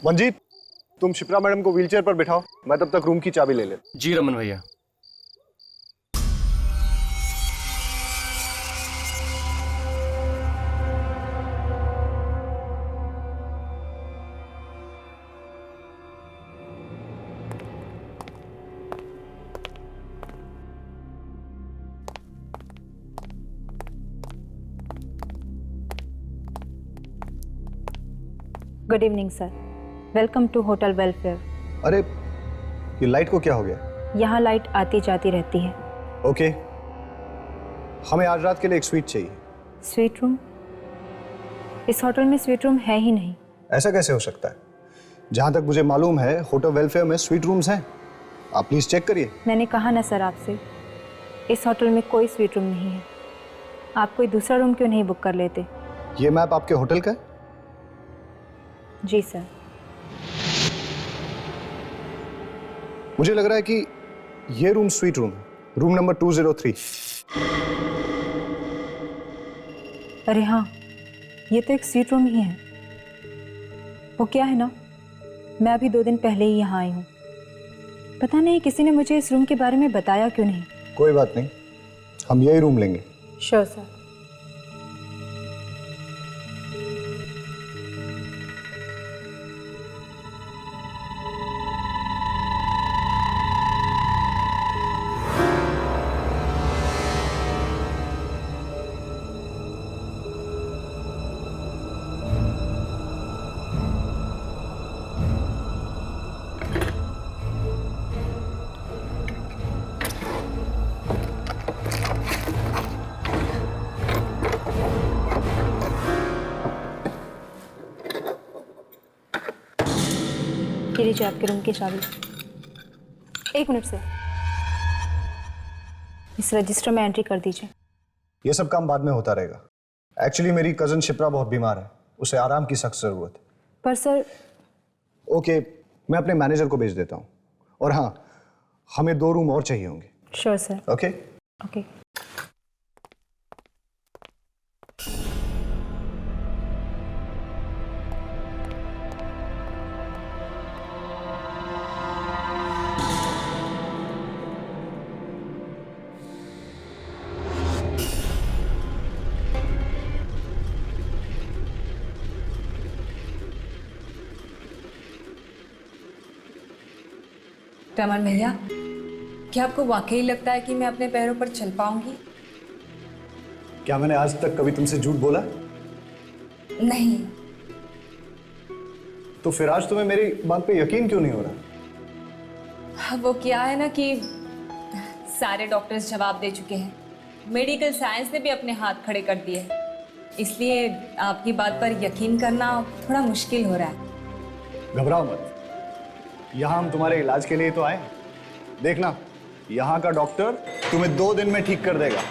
मंजीत, तुम शिप्रा मैडम को व्हीलचेयर पर बिठाओ, मैं तब तक रूम की चाबी ले ले। जी रमन भैया। Good evening sir, welcome to hotel welfare. अरे ये लाइट को क्या हो गया? यहाँ लाइट आती जाती रहती है। ओके, हमें आज रात के लिए एक स्वीट चाहिए। Suite room? इस होटल में स्वीट रूम है ही नहीं। ऐसा कैसे हो सकता है? जहाँ तक मुझे मालूम है होटल वेलफेयर में स्वीट रूम्स हैं। आप प्लीज चेक करिए। मैंने कहा ना सर आपसे, इस होटल में कोई स्वीट रूम नहीं है। आप कोई दूसरा रूम क्यों नहीं बुक कर लेते? ये मैप आपके होटल का है? जी सर। मुझे लग रहा है कि ये रूम स्वीट रूम है, रूम नंबर 203। अरे हाँ, ये तो एक स्वीट रूम ही है। वो क्या है ना, मैं अभी 2 दिन पहले ही यहाँ आई हूँ। पता नहीं किसी ने मुझे इस रूम के बारे में बताया क्यों नहीं। कोई बात नहीं, हम यही रूम लेंगे। Sure sir. ये लीजिए आपके रूम की चाबी। 1 मिनट से इस रजिस्टर में एंट्री कर दीजिए। ये सब काम बाद में होता रहेगा। एक्चुअली मेरी कजन शिप्रा बहुत बीमार है, उसे आराम की सख्त जरूरत है। पर सर। ओके, मैं अपने मैनेजर को भेज देता हूँ। और हाँ, हमें 2 रूम और चाहिए होंगे। Sure sir. Okay okay. Raman भैया, क्या आपको वाकई लगता है कि मैं अपने पैरों पर चल पाऊंगी? क्या मैंने आज तक कभी तुमसे झूठ बोला? नहीं। तो फिर आज तुम्हें मेरी बात पे यकीन क्यों नहीं हो रहा? वो क्या है ना कि सारे डॉक्टर्स जवाब दे चुके हैं, मेडिकल साइंस ने भी अपने हाथ खड़े कर दिए, इसलिए आपकी बात पर यकीन करना थोड़ा मुश्किल हो रहा है। घबराओ मत, यहाँ हम तुम्हारे इलाज के लिए तो आए। देखना, यहाँ का डॉक्टर तुम्हें 2 दिन में ठीक कर देगा।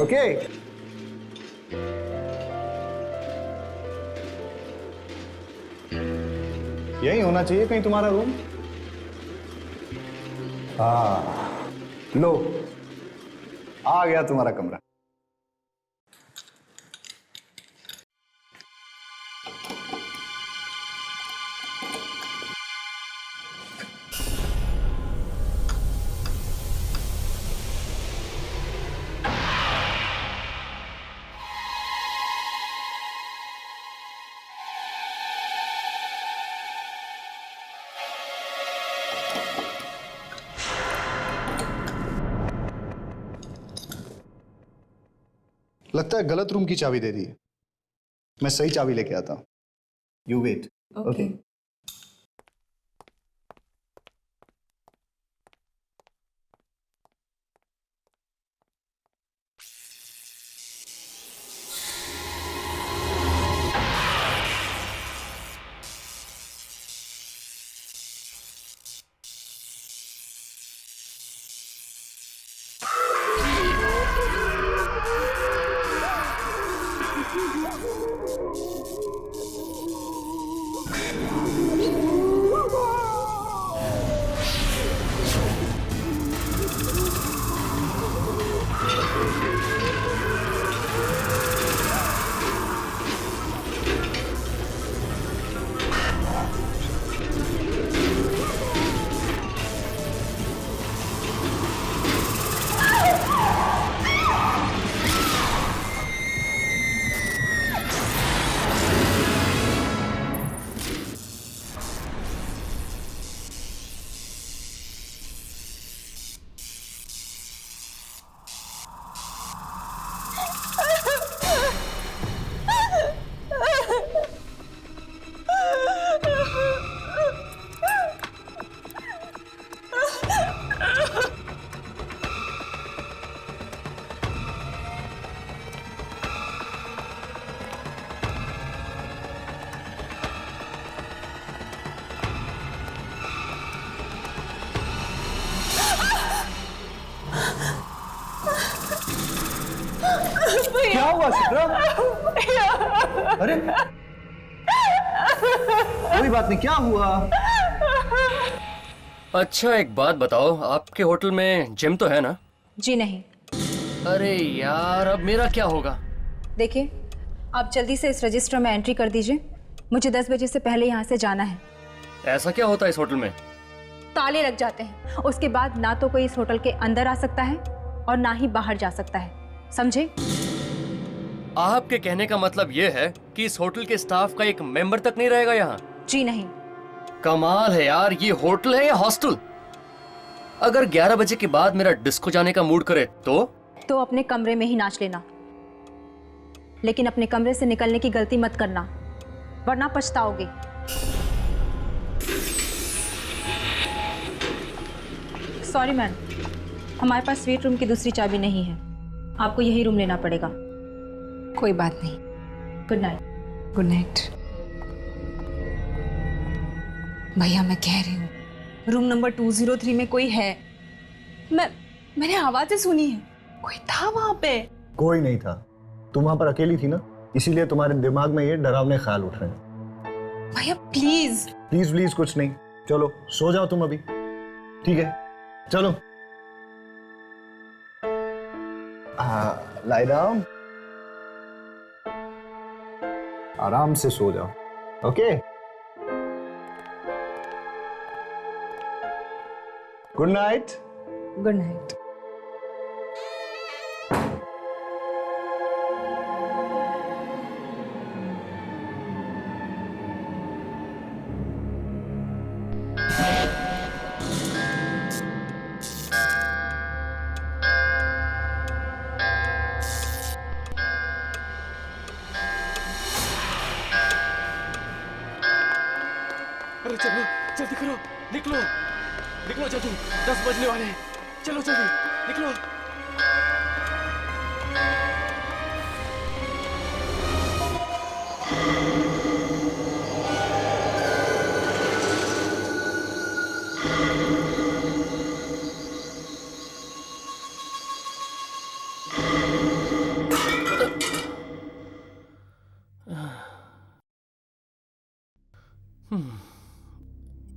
ओके? यही होना चाहिए कहीं तुम्हारा रूम। हाँ, लो, आ गया तुम्हारा कमरा। लगता है गलत रूम की चाबी दे दी है। मैं सही चाबी लेके आता हूं। You wait. ओके। क्या हुआ शिप्रा? अरे कोई बात नहीं, क्या हुआ? अच्छा एक बात बताओ, आपके होटल में जिम तो है ना? जी नहीं। अरे यार, अब मेरा क्या होगा? देखिए, आप जल्दी से इस रजिस्टर में एंट्री कर दीजिए। मुझे 10 बजे से पहले यहाँ से जाना है। ऐसा क्या होता है इस होटल में? ताले लग जाते हैं। उसके बाद ना तो कोई इस होटल के अंदर आ सकता है और ना ही बाहर जा सकता है, समझे? आपके कहने का मतलब ये है कि इस होटल के स्टाफ का एक मेंबर तक नहीं रहेगा यहाँ? जी नहीं। कमाल है यार, ये होटल है या हॉस्टल? अगर 11 बजे के बाद मेरा डिस्को जाने का मूड करे तो अपने कमरे में ही नाच लेना, लेकिन अपने कमरे से निकलने की गलती मत करना, वरना पछताओगे। सॉरी मैम, हमारे पास स्वीट रूम की दूसरी चाबी नहीं है, आपको यही रूम लेना पड़ेगा। कोई बात नहीं। Good night. Good night. भैया मैं कह रही हूँ, रूम नंबर 203 में कोई है। मैंने आवाजें सुनी है, कोई था वहां पे। कोई नहीं था, तुम वहां पर अकेली थी ना, इसीलिए तुम्हारे दिमाग में ये डरावने ख्याल उठ रहे हैं। भैया प्लीज। प्लीज प्लीज कुछ नहीं, चलो सो जाओ तुम अभी, ठीक है? चलो लाई डाउन, आराम से सो जाओ, okay? Good night. Good night. अरे चलो जल्दी करो, निकलो निकलो जल्दी, 10 बजने वाले हैं। चलो जल्दी निकलो।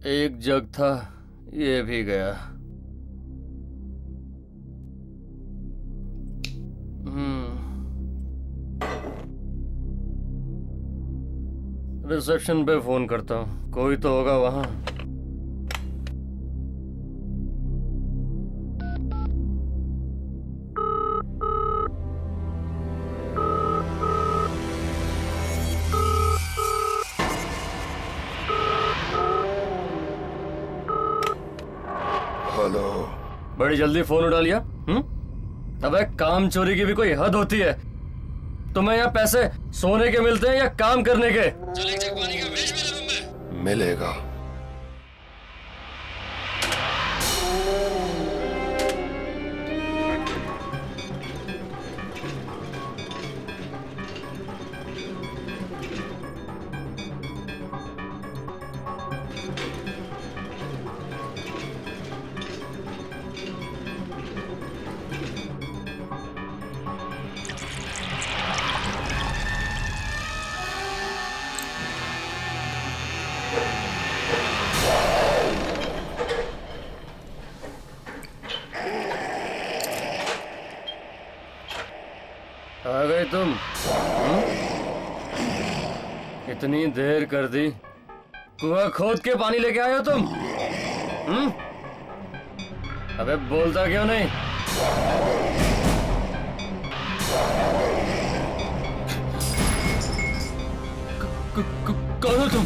एक जग था, ये भी गया। रिसेप्शन पे फोन करता हूँ, कोई तो होगा वहां। हेलो। बड़ी जल्दी फोन उठा लिया। अबे काम चोरी की भी कोई हद होती है। तुम्हें यहाँ पैसे सोने के मिलते हैं या काम करने के? मिलेगा। आ गए तुम? इतनी देर कर दी, कुआं खोद के पानी लेके आए हो तुम? अबे बोलता क्यों नहीं? कौन हो तुम?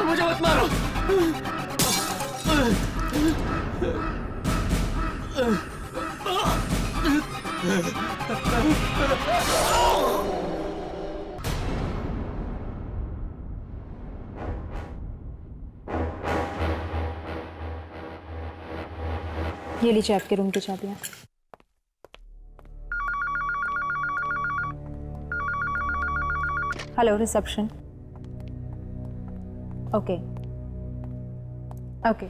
मुझे मत मारो। ये लीजिए आपके रूम की चाबियां। Hello reception. Okay okay.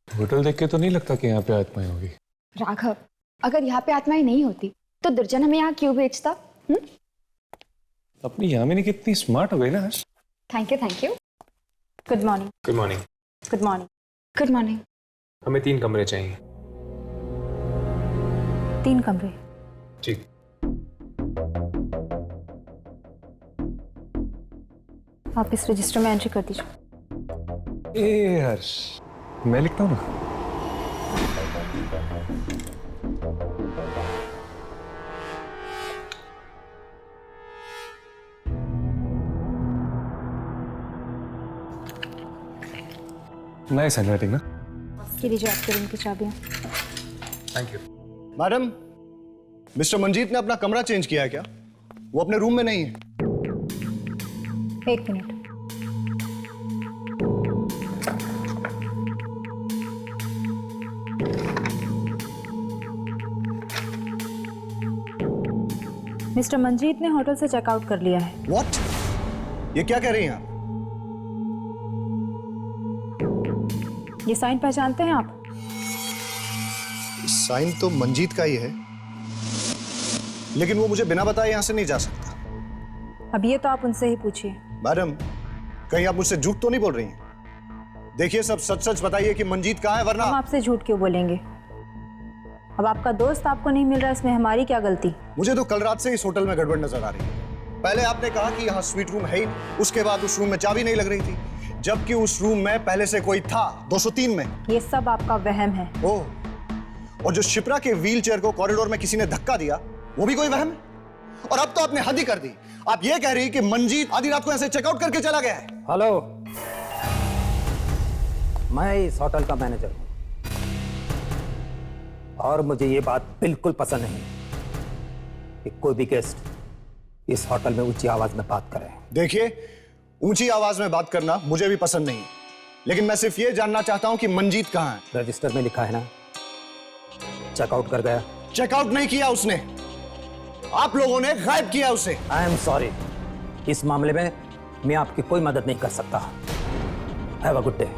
Hotel देख के तो नहीं लगता कि यहाँ पे आत्माएं होगी। राघव, अगर यहाँ पे आत्माएं नहीं होती तो दुर्जन हमें यहाँ क्यों भेजता? अपनी यामिनी कितनी स्मार्ट हो गई ना आज। Thank you thank you. Good morning. Good morning. Good morning. Good morning. हमें 3 कमरे चाहिए। 3 कमरे। ठीक। आप इस रजिस्टर में एंट्री कर दीजिए। ए हर्ष, मैं लिखता हूँ ना। नाइस हैंडराइटिंग ना। ये लीजिए आपके रूम की चाबियाँ। Thank you. Madam, mister Manjeet ने अपना कमरा चेंज किया है क्या? वो अपने रूम में नहीं है। 1 मिनट। मिस्टर मंजीत ने होटल से चेकआउट कर लिया है। What? ये क्या कह रही हैं आप? ये साइन पहचानते हैं आप? साइन तो मंजीत का ही है, लेकिन वो मुझे बिना बताए यहां से नहीं जा सकता। अब ये तो आप उनसे ही पूछिए। मैडम, कहीं आप मुझसे झूठ तो नहीं बोल रही हैं? देखिए, सब सच सच बताइए कि मंजीत कहाँ है, वरना हम आपसे झूठ क्यों बोलेंगे? अब आपका दोस्त आपको नहीं मिल रहा, इसमें हमारी क्या गलती? मुझे तो कल रात से इस होटल में गड़बड़ नजर आ रही है। पहले आपने कहा कि यहाँ स्वीट रूम है ही, उसके बाद उस रूम में चाबी नहीं लग रही थी, जबकि उस रूम में पहले से कोई था 203 में। ये सब आपका वहम है। ओह, और जो शिप्रा के व्हील चेयर को कॉरिडोर में किसी ने धक्का दिया, वो भी कोई वहम है? और अब तो आपने हद ही कर दी। आप ये कह रही कि मंजीत आधी रात को ऐसे चेकआउट करके चला गया है। हेलो, मैं इस होटल का मैनेजर हूं और मुझे ये बात बिल्कुल पसंद नहीं कि कोई भी गेस्ट इस होटल में ऊंची आवाज में बात करे। देखिए, ऊंची आवाज में बात करना मुझे भी पसंद नहीं, लेकिन मैं सिर्फ ये जानना चाहता हूं कि मंजीत कहां है। रजिस्टर में लिखा है ना, चेकआउट कर गया। चेकआउट नहीं किया उसने, आप लोगों ने गायब किया उसे। आई एम सॉरी, इस मामले में मैं आपकी कोई मदद नहीं कर सकता। Have a good day.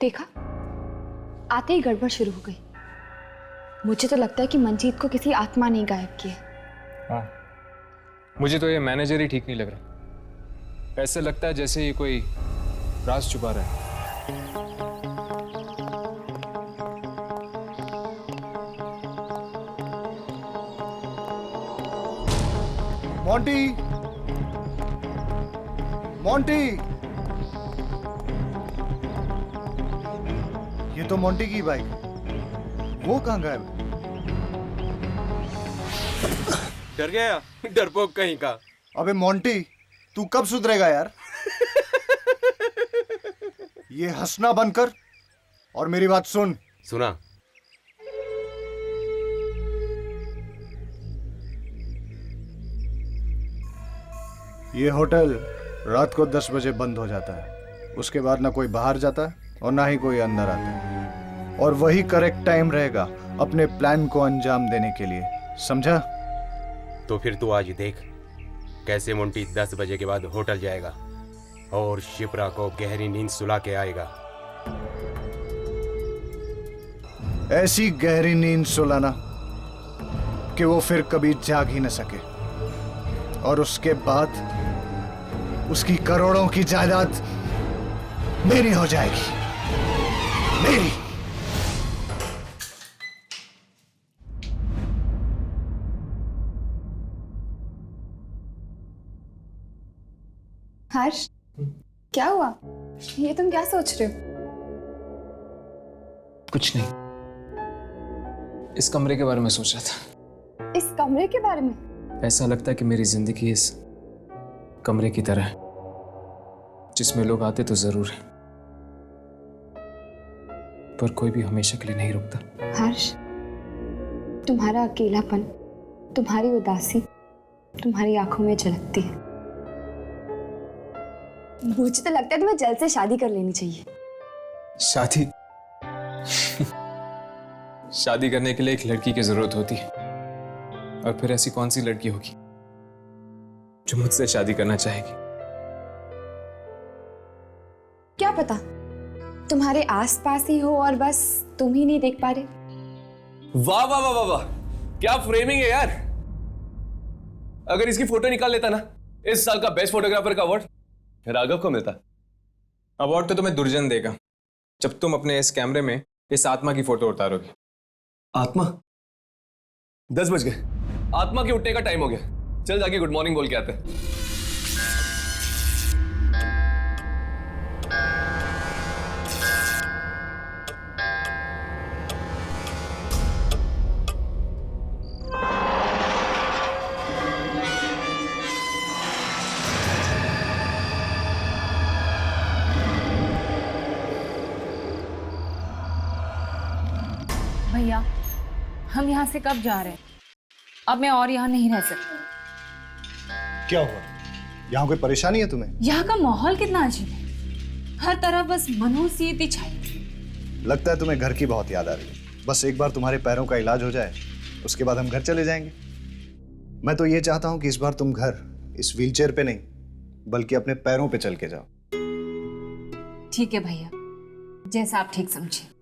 देखा, आते ही गड़बड़ शुरू हो गई। मुझे तो लगता है कि मंजीत को किसी आत्मा ने गायब किया। हाँ, मुझे तो ये मैनेजर ही ठीक नहीं लग रहा। ऐसे लगता है जैसे ये कोई राज छुपा रहा है। मोंटी, मोंटी, ये तो मोंटी की बाइक, वो कहाँ गायब? डर गया, डरपोक कहीं का। अबे मोंटी, तू कब सुधरेगा यार? ये हंसना बंद कर और मेरी बात सुन। सुना। ये होटल रात को 10 बजे बंद हो जाता है। उसके बाद ना कोई बाहर जाता है और ना ही कोई अंदर आता है, और वही करेक्ट टाइम रहेगा अपने प्लान को अंजाम देने के लिए, समझा? तो फिर तू आज देख कैसे मोंटी 10 बजे के बाद होटल जाएगा और शिप्रा को गहरी नींद सुला के आएगा। ऐसी गहरी नींद सुलाना कि वो फिर कभी जाग ही न सके, और उसके बाद उसकी करोड़ों की जायदाद मेरी हो जाएगी, मेरी। हर्ष, क्या हुआ? ये तुम क्या सोच रहे हो? कुछ नहीं, इस कमरे के बारे में सोच रहा था। इस कमरे के बारे में? ऐसा लगता है कि मेरी जिंदगी इस कमरे की तरह है, जिसमें लोग आते तो जरूर हैं, पर कोई भी हमेशा के लिए नहीं रुकता। हर्ष, तुम्हारा अकेलापन, तुम्हारी उदासी तुम्हारी आंखों में झलकती है। मुझे तो लगता है तुम्हें जल्द से शादी कर लेनी चाहिए। शादी? शादी करने के लिए एक लड़की की जरूरत होती है, और फिर ऐसी कौन सी लड़की होगी जो मुझसे शादी करना चाहेगी? क्या पता तुम्हारे आसपास ही हो और बस तुम ही नहीं देख पा रहे। वाह वाह वाह वाह वाह, क्या फ्रेमिंग है यार। अगर इसकी फोटो निकाल लेता ना, इस साल का बेस्ट फोटोग्राफर का अवार्ड राघव को मिलता। अवार्ड तो तुम्हें दुर्जन देगा जब तुम अपने इस कैमरे में इस आत्मा की फोटो उतारोगे। आत्मा? 10 बज गए, आत्मा के उठने का टाइम हो गया। चल जाके गुड मॉर्निंग बोल के आते हैं। भैया, हम यहाँ से कब जा रहे हैं? अब मैं और यहाँ नहीं रह सकती। क्या हुआ? यहाँ कोई परेशानी है तुम्हें? यहाँ का माहौल कितना अजीब है, हर तरफ बस मनहूसियत छाई। लगता है तुम्हें घर की बहुत याद आ रही है। बस एक बार तुम्हारे पैरों का इलाज हो जाए, उसके बाद हम घर चले जाएंगे। मैं तो ये चाहता हूँ कि इस बार तुम घर इस व्हीलचेयर पे नहीं, बल्कि अपने पैरों पे चल के जाओ। ठीक है भैया, जैसा आप ठीक समझे।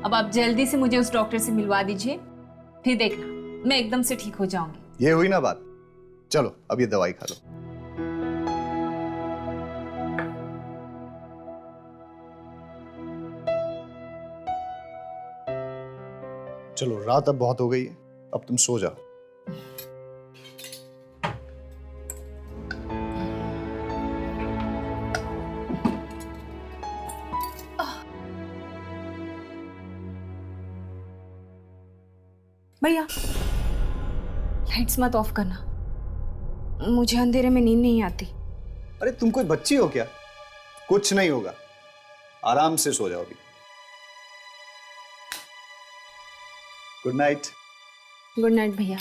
अब आप जल्दी से मुझे उस डॉक्टर से मिलवा दीजिए, फिर देखना मैं एकदम से ठीक हो जाऊंगी। ये हुई ना बात। चलो अब ये दवाई खा लो। चलो, रात अब बहुत हो गई है, अब तुम सो जाओ। भैया, लाइट्स मत ऑफ करना, मुझे अंधेरे में नींद नहीं आती। अरे तुम कोई बच्ची हो क्या? कुछ नहीं होगा, आराम से सो जाओ अभी। Good night. गुड नाइट भैया।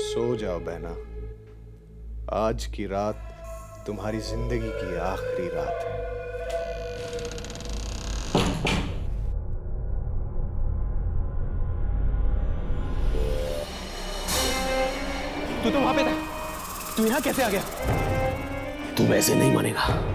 सो जाओ बहना, आज की रात तुम्हारी जिंदगी की आखिरी रात है। तू तो वहां पे था, तू यहां कैसे आ गया? तू वैसे नहीं मानेगा।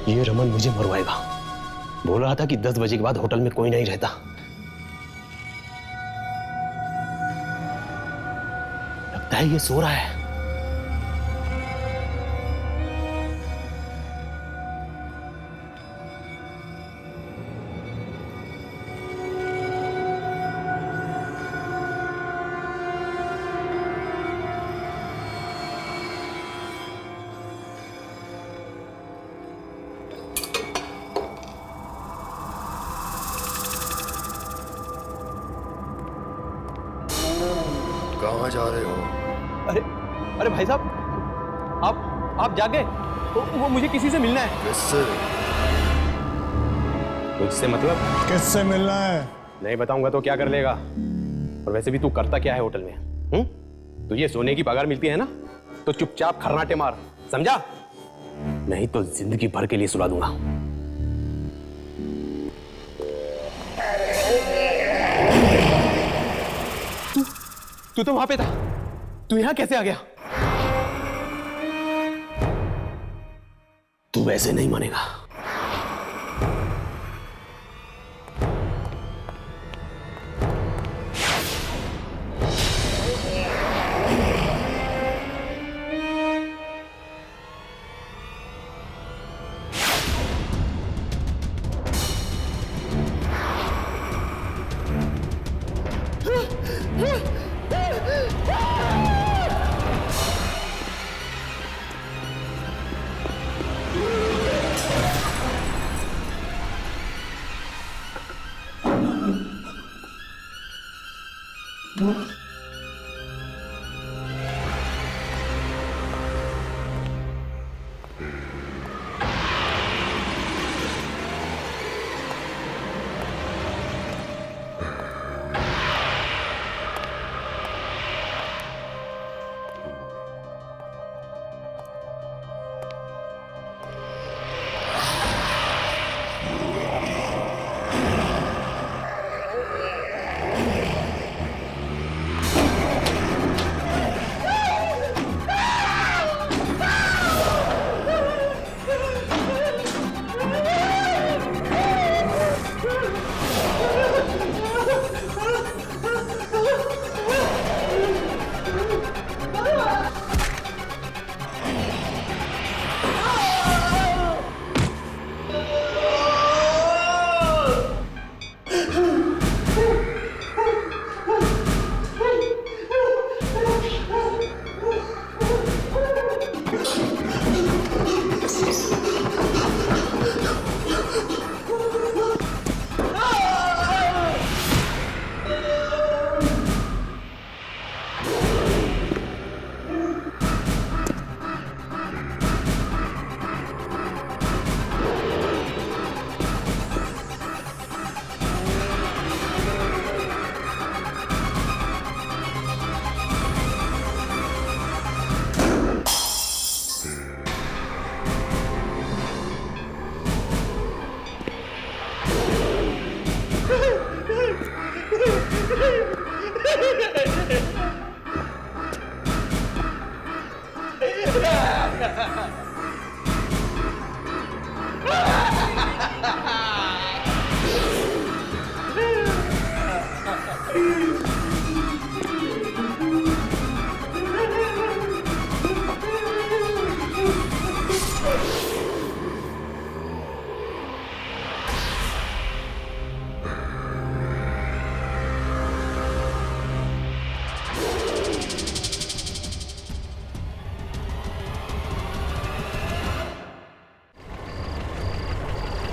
ये रमन मुझे मरवाएगा। बोल रहा था कि 10 बजे के बाद होटल में कोई नहीं रहता। लगता है ये सो रहा है। कहाँ जा रहे हो? अरे अरे भाई साहब, आप जागे? वो मुझे किसी से मिलना है। किससे? मुझसे मतलब? किससे मिलना है? नहीं बताऊंगा तो क्या कर लेगा? और वैसे भी तू करता क्या है होटल में? तुझे सोने की पगार मिलती है ना, तो चुपचाप खर्राटे मार, समझा? नहीं तो जिंदगी भर के लिए सुला दूंगा। तू तो वहां पे था, तू यहां कैसे आ गया? तू वैसे नहीं मानेगा।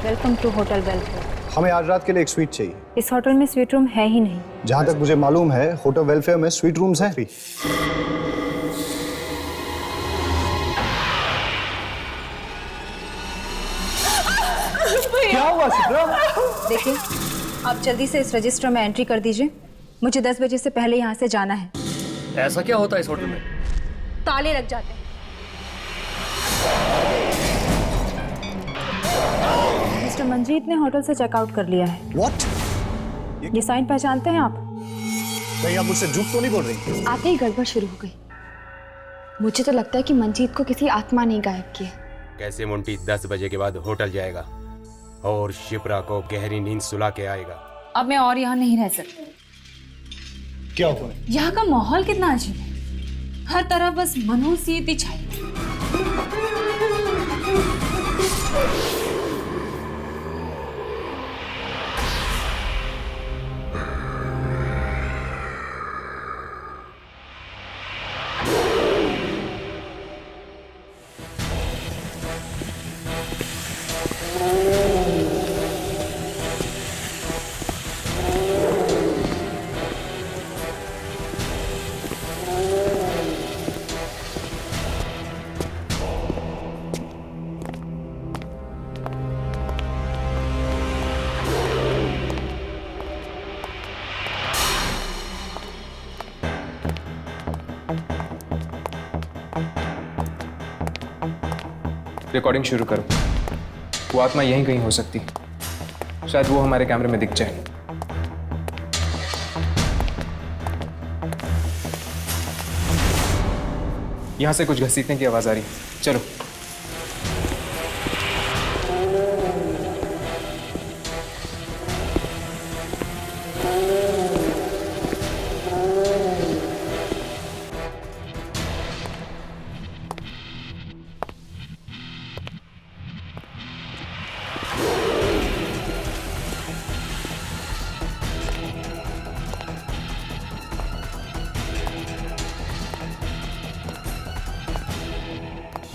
Welcome to hotel welfare. हमें आज रात के लिए एक स्वीट चाहिए। इस होटल में स्वीट रूम है ही नहीं। जहाँ तक मुझे मालूम है होटल वेलफेयर में स्वीट रूम्स हैं। क्या हुआ सिद्रा? देखिए, आप जल्दी से इस रजिस्टर में एंट्री कर दीजिए। मुझे 10 बजे से पहले यहाँ से जाना है। ऐसा क्या होता है इस होटल में? ताले लग जाते हैं। मिस्टर मंजीत ने होटल से चेकआउट कर लिया है। What? ये साइन पहचानते हैं आप? कहीं आप मुझसे झूठ तो नहीं बोल रही? आते ही गड़बड़ शुरू हो गई। मुझे तो लगता है कि मंजीत को किसी आत्मा ने गायब किया। कैसे मुंटी 10 बजे के बाद होटल जाएगा और शिप्रा को गहरी नींद सुला के आएगा। अब मैं और यहाँ नहीं रह सकती। क्या हुआ? यहाँ का माहौल कितना अजीब है। हर तरफ बस मनहूसियत ही छाई है। रिकॉर्डिंग शुरू करो। वो आत्मा यहीं कहीं हो सकती, शायद वो हमारे कैमरे में दिख जाए। यहां से कुछ घसीटने की आवाज आ रही है। चलो।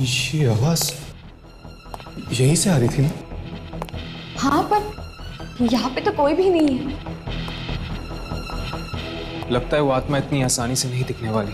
ये आवाज यहीं से आ रही थी ना? हाँ, पर यहाँ पे तो कोई भी नहीं है। लगता है वो आत्मा इतनी आसानी से नहीं दिखने वाली।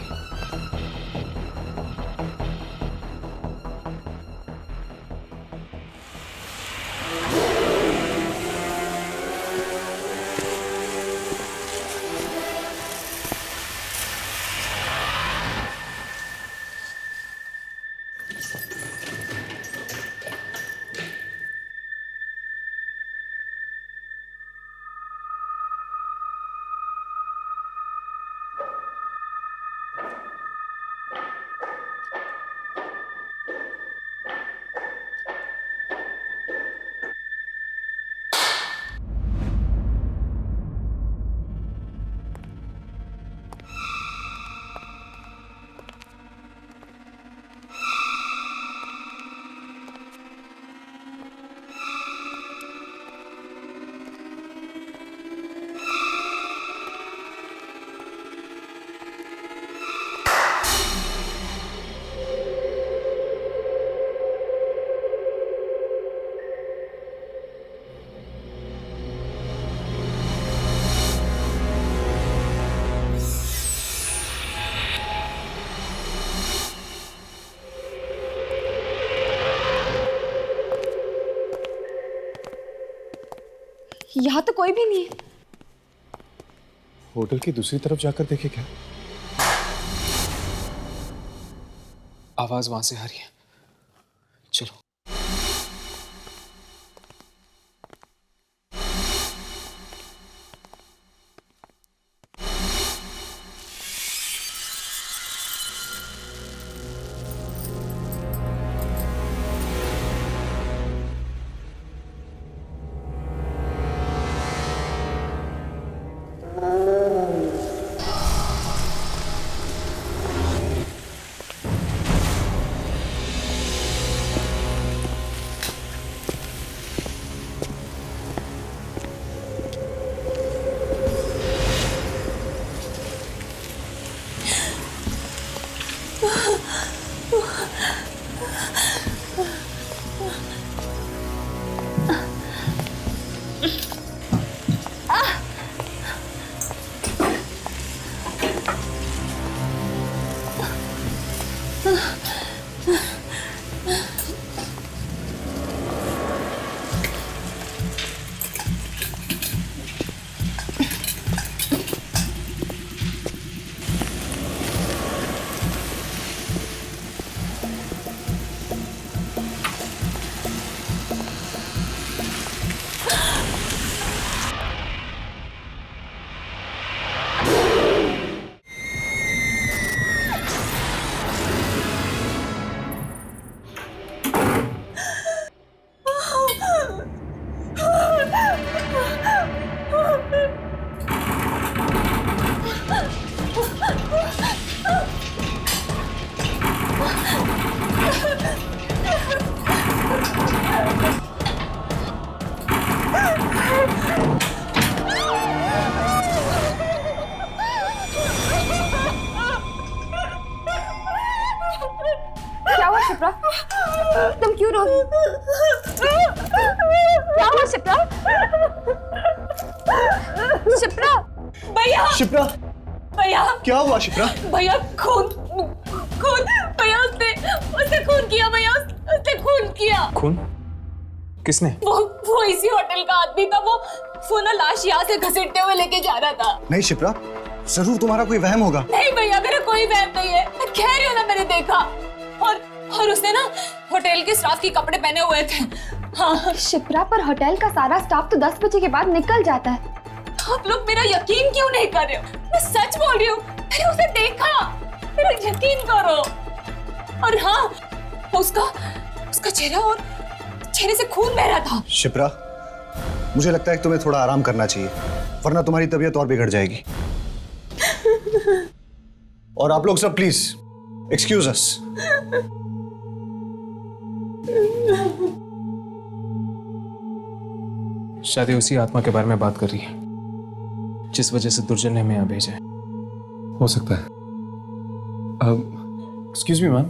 यहाँ तो कोई भी नहीं है। होटल की दूसरी तरफ जाकर देखे क्या? आवाज वहां से आ रही है। चलो। क्या हुआ शिप्रा? तुम क्यों रो रही? क्या हुआ शिप्रा? शिप्रा! भैया शिप्रा, भैया क्या हुआ शिप्रा? भैया खून खून भैया उसने खून किया भैया उसने खून किया। खून? किसने? वो इसी होटल का आदमी था। वो ना लाश यहाँ से घसीटते हुए लेके जा रहा था। नहीं शिप्रा, जरूर तुम्हारा कोई वहम होगा। नहीं भैया मेरा कोई वहम नहीं है, मैं कह रही हूँ ना मैंने देखा। और उसने ना होटल के स्टाफ के कपड़े पहने हुए थे। हाँ शिप्रा, पर होटल का सारा स्टाफ तो 10 बजे के बाद निकल जाता है। आप लोग मेरा यकीन क्यों नहीं कर रहे हो? मैं सच बोल रही हूँ, मैंने उसे देखा, मेरा यकीन करो। और हाँ, उसका चेहरे से खून बह रहा था। शिप्रा, मुझे लगता है कि तुम्हें थोड़ा आराम करना चाहिए, वरना तुम्हारी तबीयत और बिगड़ जाएगी। और आप लोग सब प्लीज एक्सक्यूज अस। शायद उसी आत्मा के बारे में बात कर रही है जिस वजह से दुर्जन ने हमें यहाँ भेजा है। हो सकता है। एक्सक्यूज मी मैम,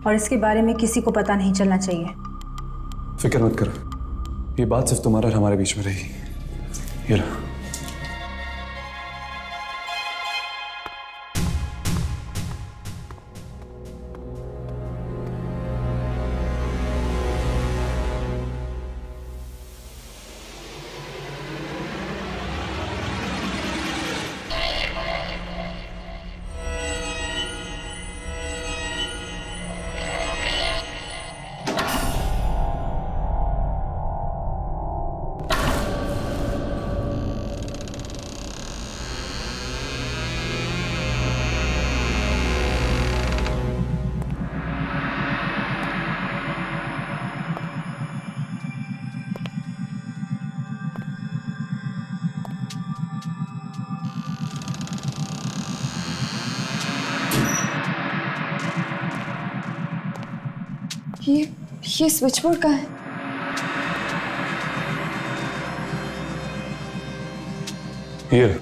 और इसके बारे में किसी को पता नहीं चलना चाहिए। फिक्र मत करो, ये बात सिर्फ तुम्हारा और हमारे बीच में रहेगी। ये लो। ये स्विच बोर्ड कहाँ है? ये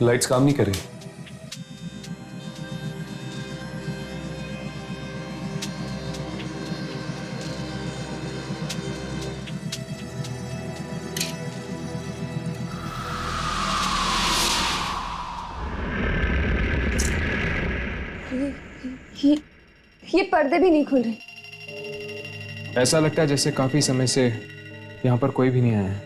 लाइट्स काम नहीं कर रही। ये पर्दे भी नहीं खुल रहे। ऐसा लगता है जैसे काफी समय से यहाँ पर कोई भी नहीं आया है।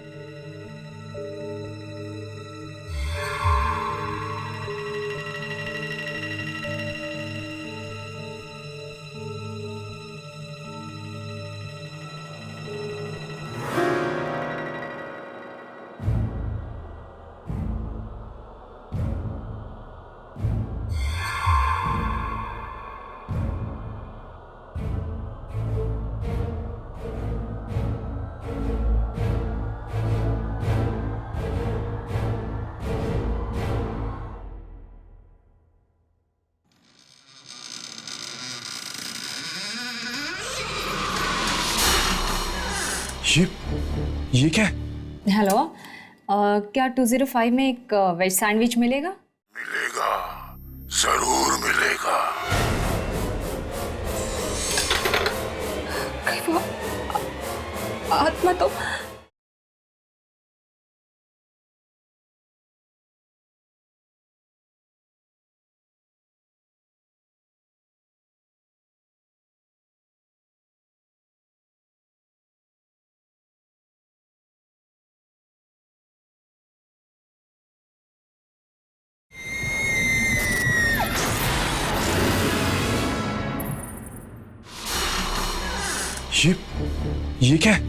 ये क्या है? हेलो, क्या 205 में एक वेज सैंडविच मिलेगा? मिलेगा, जरूर मिलेगा। वो आत्मा तो ये क्या है?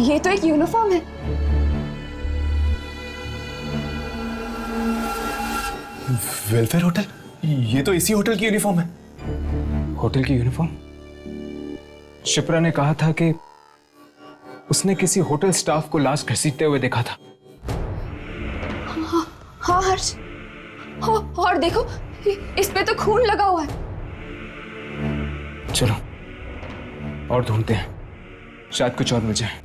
ये तो एक यूनिफॉर्म है। Welfare hotel? ये तो इसी होटल की यूनिफॉर्म है। होटल की यूनिफॉर्म? शिप्रा ने कहा था कि उसने किसी होटल स्टाफ को लाश घसीटते हुए देखा था। हाँ हर्ष, और देखो इस पे तो खून लगा हुआ है। चलो और ढूंढते हैं, शायद कुछ और मिल जाए।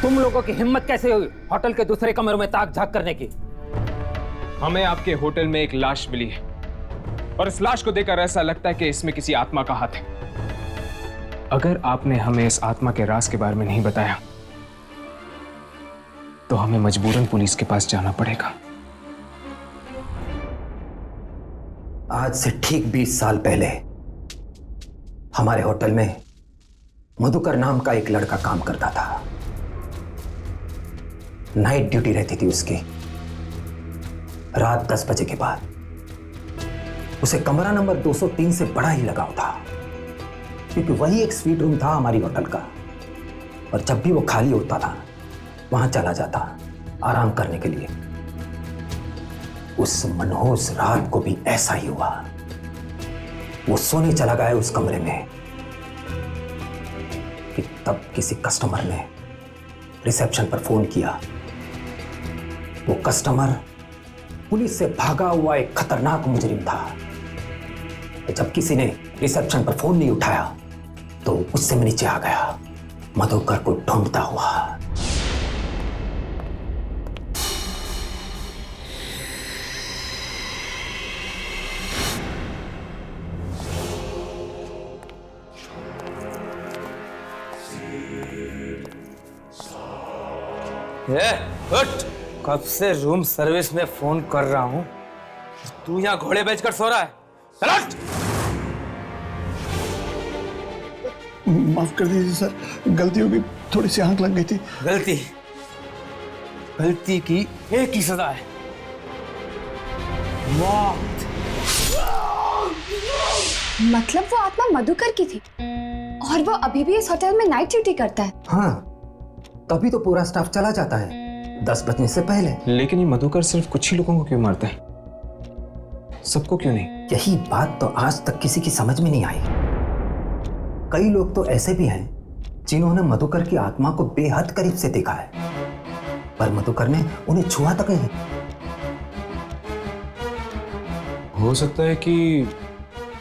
तुम लोगों की हिम्मत कैसे हुई होटल के दूसरे कमरे में ताक झांक करने की? हमें आपके होटल में एक लाश मिली है और इस लाश को देखकर ऐसा लगता है कि इसमें किसी आत्मा का हाथ है। अगर आपने हमें इस आत्मा के राज के बारे में नहीं बताया तो हमें मजबूरन पुलिस के पास जाना पड़ेगा। आज से ठीक 20 साल पहले हमारे होटल में मधुकर नाम का एक लड़का काम करता था। नाइट ड्यूटी रहती थी उसकी। रात 10 बजे के बाद उसे कमरा नंबर 203 से बड़ा ही लगाव था, क्योंकि वही एक स्वीट रूम था हमारी होटल का। और जब भी वो खाली होता था वहां चला जाता आराम करने के लिए। उस मनहूस रात को भी ऐसा ही हुआ। वो सोने चला गया उस कमरे में कि तब किसी कस्टमर ने रिसेप्शन पर फोन किया। वो कस्टमर पुलिस से भागा हुआ एक खतरनाक मुजरिम था। जब किसी ने रिसेप्शन पर फोन नहीं उठाया तो उससे मैं नीचे आ गया, मधुकर को ढूंढता हुआ। उठ। कब से रूम सर्विस में फोन कर रहा हूँ, तू यहाँ घोड़े बेचकर सो रहा है। चल उठ। माफ कर दीजिए सर, गलती होगी, थोड़ी सी आंख लग गई थी। गलती की एक ही सजा है, मौत। मतलब वो आत्मा मधुकर की थी और वो अभी भी इस होटल में नाइट ड्यूटी करता है। हाँ, तभी तो पूरा स्टाफ चला जाता है 10 बजने से पहले। लेकिन ये मधुकर सिर्फ कुछ ही लोगों को क्यों मारता है, सबको क्यों नहीं? यही बात तो आज तक किसी की समझ में नहीं आई। कई लोग तो ऐसे भी हैं जिन्होंने मधुकर की आत्मा को बेहद करीब से देखा है, पर मधुकर ने उन्हें छुआ तक नहीं। हो सकता है कि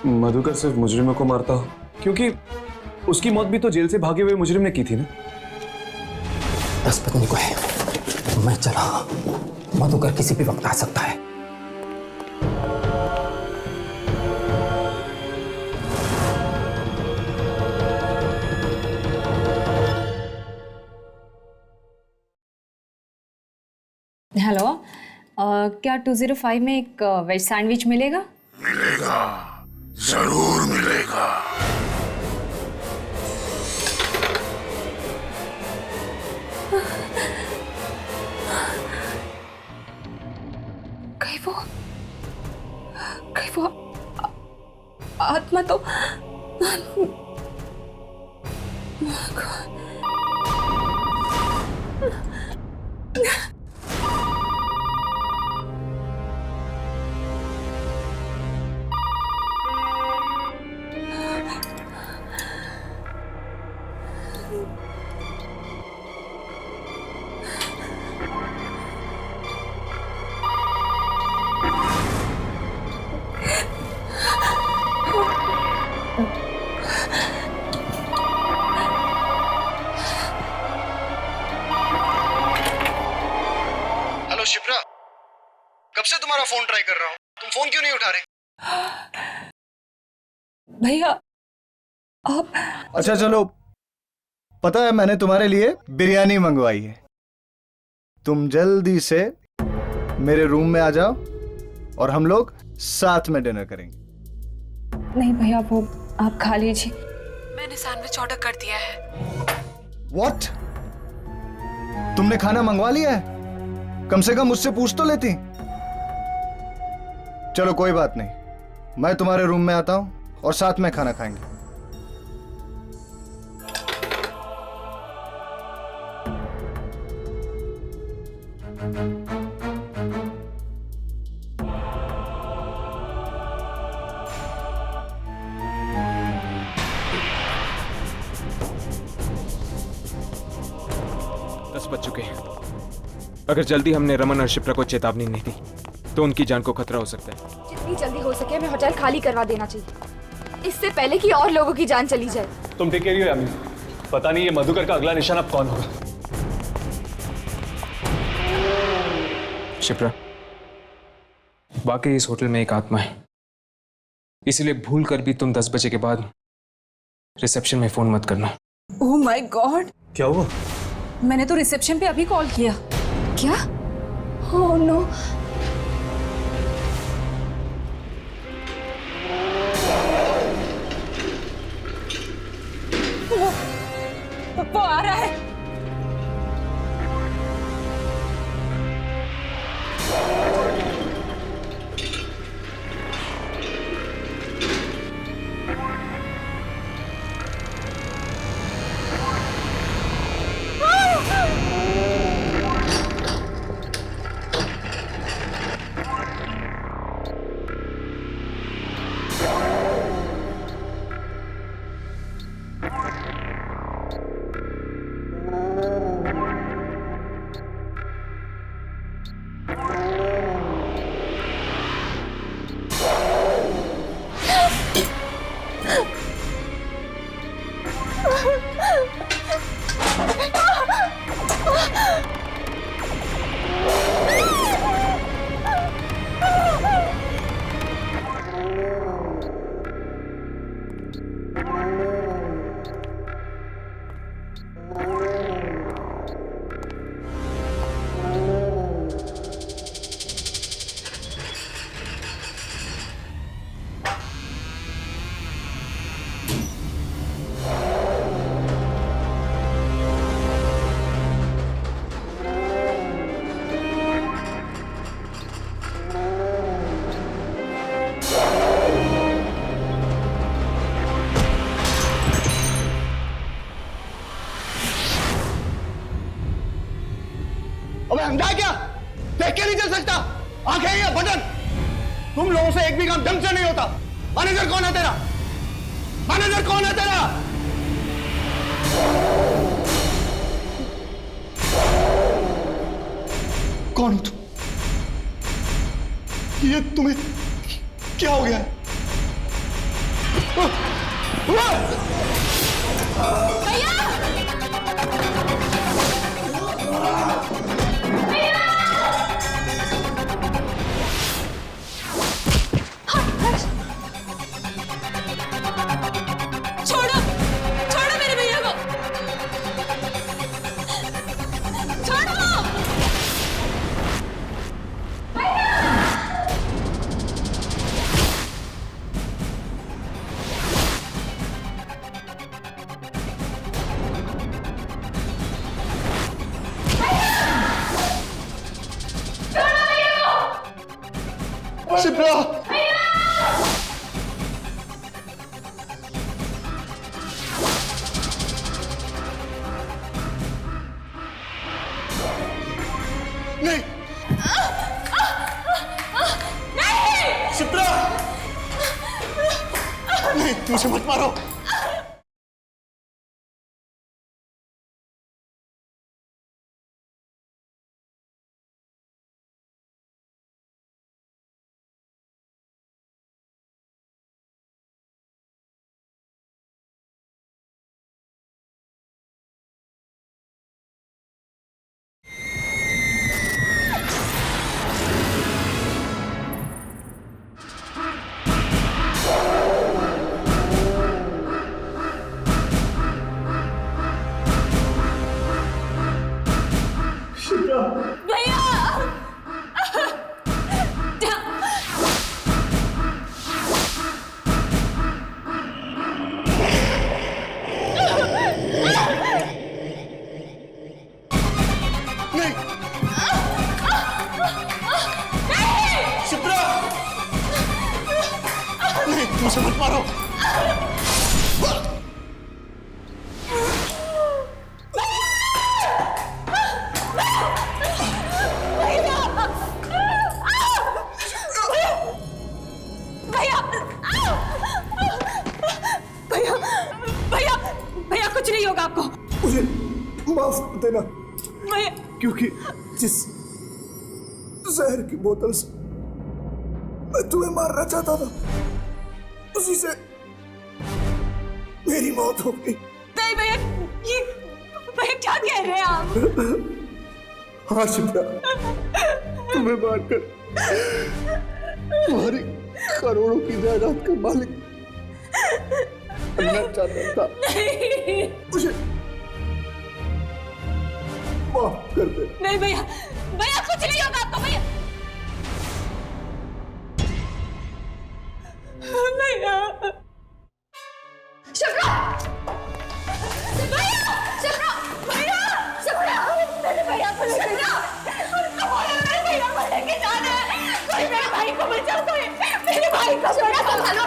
मधुकर सिर्फ मुजरिमों को मारता हो, क्योंकि उसकी मौत भी तो जेल से भागे हुए मुजरिम ने की थी ना। 10 बजने को है, मैं चला। मधुकर किसी भी वक्त आ सकता है। हेलो, क्या 205 में एक वेज सैंडविच मिलेगा? मिलेगा, जरूर मिलेगा। कहीं वो आत्मा तो हेलो शिप्रा, कब से तुम्हारा फोन ट्राई कर रहा हूँ, तुम फोन क्यों नहीं उठा रहे? भैया आप। अच्छा चलो, पता है मैंने तुम्हारे लिए बिरयानी मंगवाई है। तुम जल्दी से मेरे रूम में आ जाओ और हम लोग साथ में डिनर करेंगे। नहीं भैया, वो आप खा लीजिए। मैंने सैंडविच ऑर्डर कर दिया है। व्हाट? तुमने खाना मंगवा लिया है? कम से कम मुझसे पूछ तो लेती। चलो कोई बात नहीं, मैं तुम्हारे रूम में आता हूं और साथ में खाना खाएंगे। बज चुके हैं। अगर जल्दी हमने रमन और शिप्रा को चेतावनी नहीं दी तो उनकी जान को खतरा हो सकता है। जितनी जल्दी हो सके हमें होटल खाली करवा देना चाहिए, इससे पहले कि और लोगों की जान चली जाए। तुम टेक केयर यामिनी, पता नहीं ये मधुकर का अगला निशान अब कौन होगा। शिप्रा, वाकई इस होटल में एक आत्मा है, इसलिए भूल कर भी तुम 10 बजे के बाद रिसेप्शन में फोन मत करना। ओह माय गॉड, क्या हुआ? मैंने तो रिसेप्शन पे अभी कॉल किया। क्या? Oh no. भी काम ढंग से नहीं होता। मैनेजर कौन है तेरा? मैनेजर कौन है तेरा? कौन हो तुम? ये तुम्हें क्या हो गया है? छोड़ो छोड़ो मेरे भैया को, छोड़ो। शिप्रा! नहीं! शिप्रा! नहीं, मुझे मत मारो। मुझे मत मारो। भैया कुछ नहीं होगा आपको। मुझे माफ कर देना भैया, क्योंकि जिस जहर की बोतल से मैं तुम्हें मारना चाहता था उसी से मेरी मौत हो गई। नहीं भैया, ये भैया क्या कह रहे हैं आप? हाँ शिप्रा, तुम्हें मारकर तुम्हारी करोड़ों की जायदाद का मालिक बनना चाहता था। मुझे माफ कर दे। नहीं भैया, भैया कुछ नहीं होगा आपको। भैया भैया शिप्रा! भैया! शिप्रा! भैया! शिप्रा! मेरे भैया को लेके जा। मेरे भैया को लेके जाना है। कोई मेरे भाई को बचाओ, कोई मेरे भाई को शिप्रा संभालो।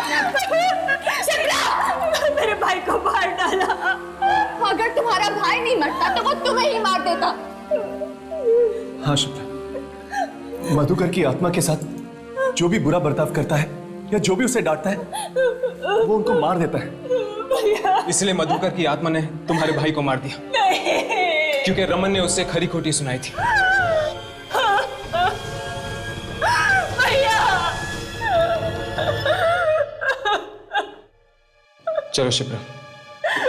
शिप्रा! मेरे भाई को मार डाला। अगर तुम्हारा भाई नहीं मरता तो वो तुम्हें ही मार देता। हाँ शिप्रा, मधुकर की आत्मा के साथ जो भी बुरा बर्ताव करता है या जो भी उसे डांटता है वो उनको मार देता है। इसलिए मधुकर की आत्मा ने तुम्हारे भाई को मार दिया। नहीं। क्योंकि रमन ने उससे खरी खोटी सुनाई थी। भैया! चलो शिप्रा,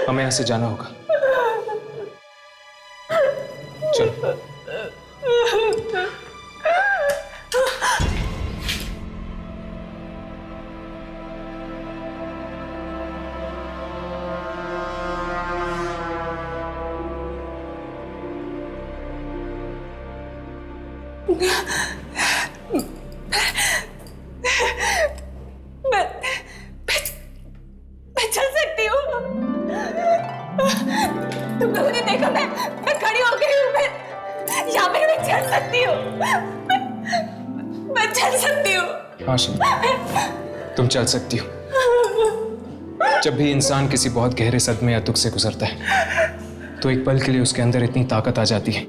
हमें यहाँ से जाना होगा। चलो। मैं चल सकती हूँ। तुम लोगों ने देखा मैं खड़ी हो गई हूँ। मैं यहाँ पे मैं चल सकती हूँ। मैं चल सकती हूँ। हाँ शिप्रा, तुम चल सकती हो। जब भी इंसान किसी बहुत गहरे सदमे या दुख से गुजरता है तो एक पल के लिए उसके अंदर इतनी ताकत आ जाती है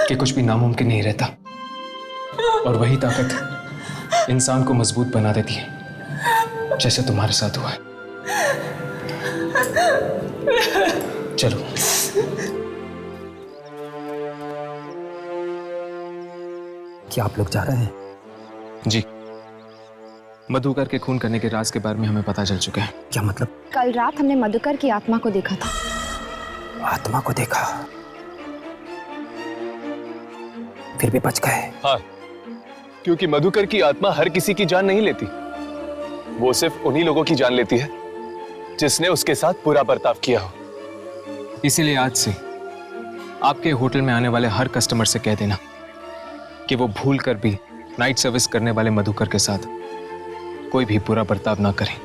कि कुछ भी नामुमकिन नहीं रहता। और वही ताकत इंसान को मजबूत बना देती है, जैसे तुम्हारे साथ हुआ है। चलो। क्या आप लोग जा रहे हैं? जी, मधुकर के खून करने के राज के बारे में हमें पता चल चुका है। क्या मतलब? कल रात हमने मधुकर की आत्मा को देखा था। आत्मा को देखा? फिर भी बच गए? हाँ, क्योंकि मधुकर की आत्मा हर किसी की जान नहीं लेती। वो सिर्फ उन्हीं लोगों की जान लेती है जिसने उसके साथ बुरा बर्ताव किया हो। इसीलिए आज से आपके होटल में आने वाले हर कस्टमर से कह देना कि वो भूल कर भी नाइट सर्विस करने वाले मधुकर के साथ कोई भी बुरा बर्ताव ना करें।